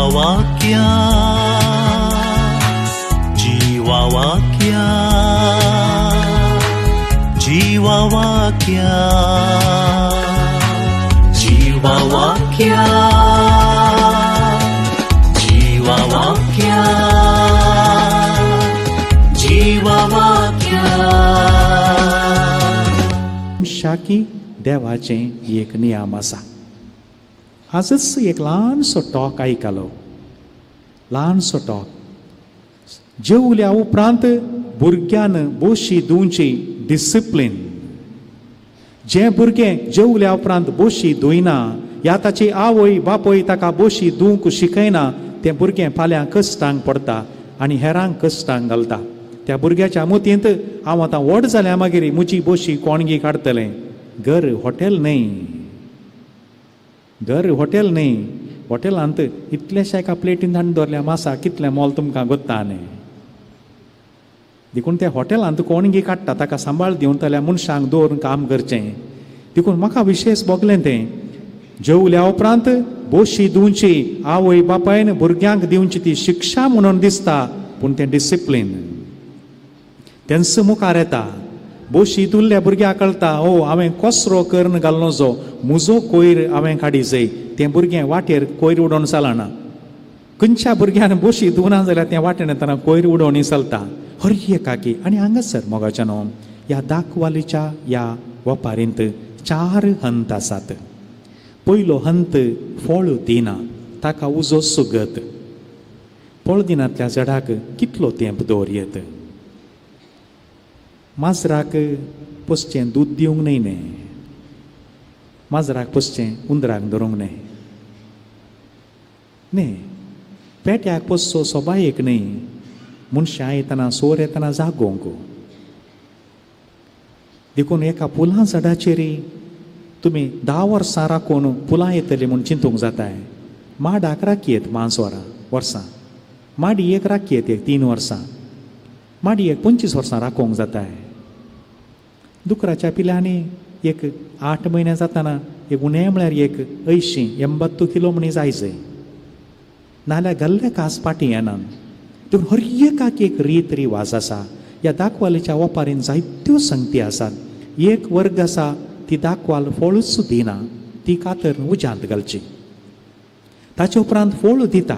जीवावाक्या जीवावाक्या जीवावाक्या जीवावाक्या जीवावाक्या जीवावाक्या. शाकी देवाचें एक नियम आसा. आजच एक ल्हानसो टॉक आयकलो. ल्हानसो टॉक. जेवल्या उपरांत भुरग्यान बोशी धुवची डिसिप्लीन. जे भुरगें जेवल्या उपरांत बोशी धुयना या ताची आवय बापय ताका बोशी धुवंक शिकयना तें भुरगें फाल्यां कश्टांक पडटा आनी हेरांक कश्टांक घालता. त्या भुरग्याच्या मतींत हांव आतां व्हड जाल्या मागीर म्हजी बोशी कोणगी काडटलें. घर हॉटेल न्हय. घर हॉटेल न्हय. हॉटेलांत इतलेशा एका प्लेटीन हाडून दवरल्या मासा कितलें मोल तुमकां गोत्ता न्हय. देखून त्या हॉटेलांत कोणगी काडटा ताका सांबाळ दिवन त्या मनशांक दवरून काम करचें. देखून म्हाका विशेश भोगलें तें जेवल्या उपरांत बोशी धुवची आवय बापायन भुरग्यांक दिवची ती शिक्षा म्हणून दिसता पूण तें डिसिप्लीन. तेंच मुखार येता. बोशी धुल्ल्या भुरग्याक कळटा ओ हांवें कसरो कर्ण घालनो जो म्हजो कोयर हांवें काडी जाय. तें भुरगें वाटेर कोयर उडोवन चलना. खंयच्या भुरग्यान बोशी धुवना जाल्यार तें वाटेन येतना कोयर उडोवन चलता. हर एकाकी आनी हांगासर मोगाच्यानो ह्या दाखवालीच्या ह्या वपारींत 4 हंत आसात. पयलो हंत फळ दिना ताका उजो सुगत. फळ दिनांतल्या झाडाक कितलो तेंप दवरयत. माजराक पसचें दूद दिवंक न्हय न्ही. माजराक पसचें उंदराक धरूंक न्हय. न्ही पेट्याक पसचो सोबायेक न्हय. मनशां येतना सोर येतना जागोवंक. देखून एका फुलां झाडाचेर तुमी 10 वर्सां राखून फुलां येतलीं म्हूण चिंतूंक जाताय. माडाक राखयेत 5 वर्सां. माडी एक राखयेत एक 3 वर्सां. माडी एक 25 वर्सां राखोवंक जाताय. दुकराच्या पिल्यांनी एक 8 म्हयने जाताना एक उणें म्हळ्यार एक 80-82 किलो म्हणी जायचें. नाल्यार गल्ले कास फाटीं येना. देखून हर एकाक एक रीत रिवाज आसा. ह्या दाखवालीच्या ओपारीन जायत्यो संगती आसात. एक वर्ग आसा ती दाखवाल फळूच दिना. ती कातर उज्यांत घालची. ताचे उपरांत फळ दिता.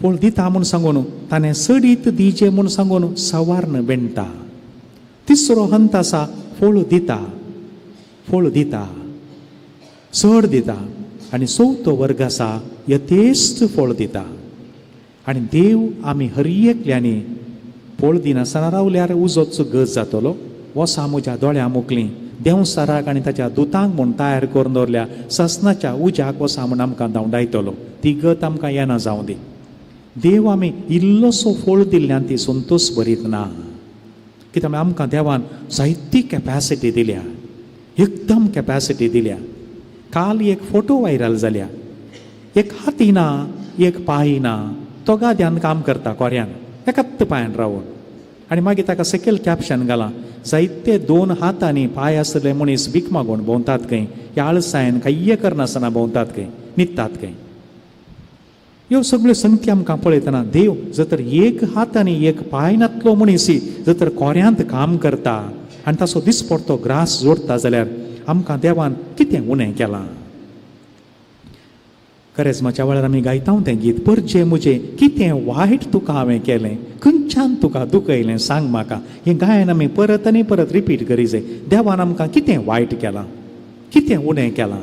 फळ दिता म्हूण सांगून ताणें सडीत दिजे म्हूण सांगून सवार्ण वेणटा. तिसरो हंत आसा फळ दिता. फळ दिता चड दिता. आनी चवथो वर्ग आसा यथेश्ट फळ दिता. आनी देव आमी हर एकल्यांनी फळ दिनासतना रावल्यार उजोचो गज जातलो. वोसा म्हज्या दोळ्यां मुखलीं देंवसाराक आनी ताच्या दुतांक म्हूण तयार करून दवरल्या ससनाच्या उज्याक वोसा म्हूण आमकां धांवडायतलो. ती गत आमकां येना जावं दी. देव आमी इल्लोसो फळ दिल्ल्यान ती संतोश भरीत ना. कित्याक आमकां देवान जायती कॅपॅसिटी दिल्या. एकदम कॅपॅसिटी दिल्या. काल एक फोटो व्हायरल जाल्या. एक हाती ना एक पांय ना. तो गाद्यान काम करता कोऱ्यान एकाच पांयान रावून. आनी मागीर ताका सकयल कॅप्शन घालां जायते 2 हातांनी पांय आसले मनीस भीक मागून भोंवतात खंय. ह्या आळसायन कांय करनासतना भोंवतात खंय न्हिदतात खंय. ह्यो सगळ्यो संगती आमकां पळयतना देव जर तर एक हात आनी एक पांय नातलो मनीस जर तर कोऱ्यांत काम करता आनी ताचो दिसपडटो ग्रास जोडटा जाल्यार आमकां देवान कितें उणें केलां. करेजमाच्या वेळार आमी गायता तें गीत परजे म्हजे कितें वायट तुका हांवें केलें. खंयच्यान तुका दुखयलें सांग म्हाका. हें गायन आमी परत आनी परत रिपीट करी जाय. देवान आमकां कितें वायट केलां. कितें उणें केलां.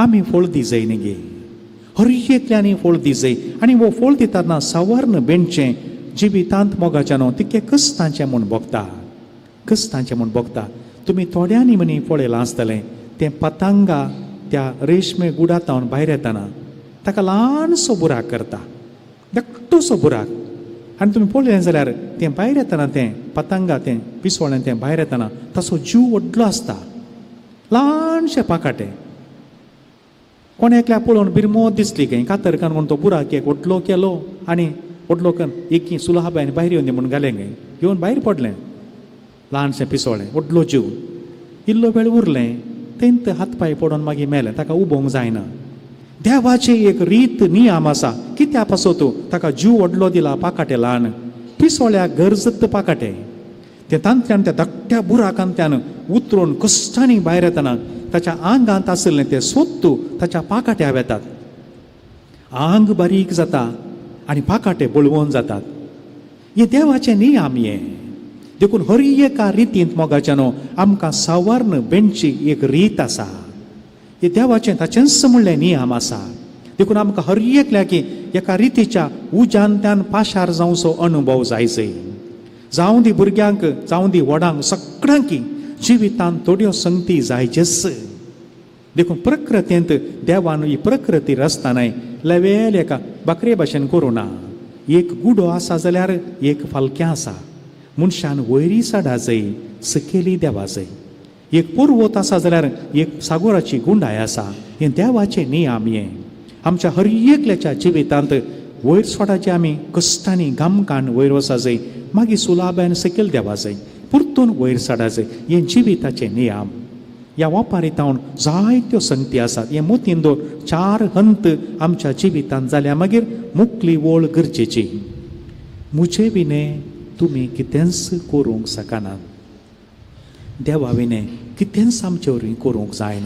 आमी फळ दी जाय न्ही गे. हर एकल्यांनी फळ दी जाय. आनी वो फळ दितना सवार्ण बेंडचें जिवितांत मोगाच्यानो तितकें कश्टांचें म्हूण भोगता. कश्टांचें म्हूण भोगता. तुमी थोड्यांनी म्हणी पळयलां आसतलें तें पतंगा त्या रेशमे गुडांतावन भायर येतना ताका ल्हानसो बुराक करता. धाकटोसो बुराक. आनी तुमी पळयलें जाल्यार तें भायर येतना तें पतंगा तें पिसोळें तें भायर येतना ताचो जीव व्हडलो आसता. ल्हानशें पाकाटें. कोण एकल्याक पळोवन बिरमोद दिसली खंय कातरकान म्हणून तो बुराक एक व्हडलो केलो आनी व्हडलो करून एक सुलाबायन भायर येवन दी म्हणून घालें खंय. येवन भायर पडलें ल्हानशें पिसोळें व्हडलो जीव. इल्लो वेळ उरलें तेंत हात पांय पडोवन मागीर मेलें. ताका उबोवंक जायना. देवाचे एक रीत नियम आसा. कित्या पासो तूं ताका जीव व्हडलो दिला पाकाटे ल्हान पिसोळ्याक गरजत पाकाटे. ते तांतल्यान त्या धाकट्या बुराकांतल्यान उतरून कश्टांनी भायर येतना ताच्या आंगांत आशिल्लें तें सोत्तू ताच्या पाकाट्यार येतात. आंग बारीक जाता आनी पाकाटे बळवून जातात. हे देवाचे नियम हे. देखून हर एका रितींत मोगाच्यानो आमकां सावार्ण बेंडची एक रीत आसा. हे देवाचें ताचेंच म्हणलें नियम आसा. देखून आमकां हर एकल्याक एका रितीच्या उज्यांत्यान पाशार जावचो अनुभव जायचे. जावं दी भुरग्यांक जावं दी व्हडांक सगळ्यांक जिवितांत थोड्यो संगती जायच्योच. देखून प्रकृतींत देवान ही प्रकृती रचतानाय लेवेल एका बकरे भशेन करूं ना. एक गुडो आसा जाल्यार एक फालकें आसा. मनशान वयरी साडा जाय सकयली देवा जाय. एक पर्वत आसा जाल्यार एक सागराची गुंडाय आसा. हें देवाचें नियम हें. आमच्या हर एकल्याच्या जिवितांत वयर सोडाचे आमी कश्टांनी घामकान वयर वचा जाय. मागीर सुलाब्यान सकयल देवा जाय. परतून वयर साडा जाय. हें जिविताचे नियम. ह्या वापारितावन जायत्यो संगती आसात. हे मोतीन दोन 4 हंत आमच्या जिवितांत जाल्या मागीर मुखली वळ गरजेची. मुजे विने तुमी कितेंच करूंक शकनात. देवा विने कितेंच आमचे वरवीं करूंक जायना.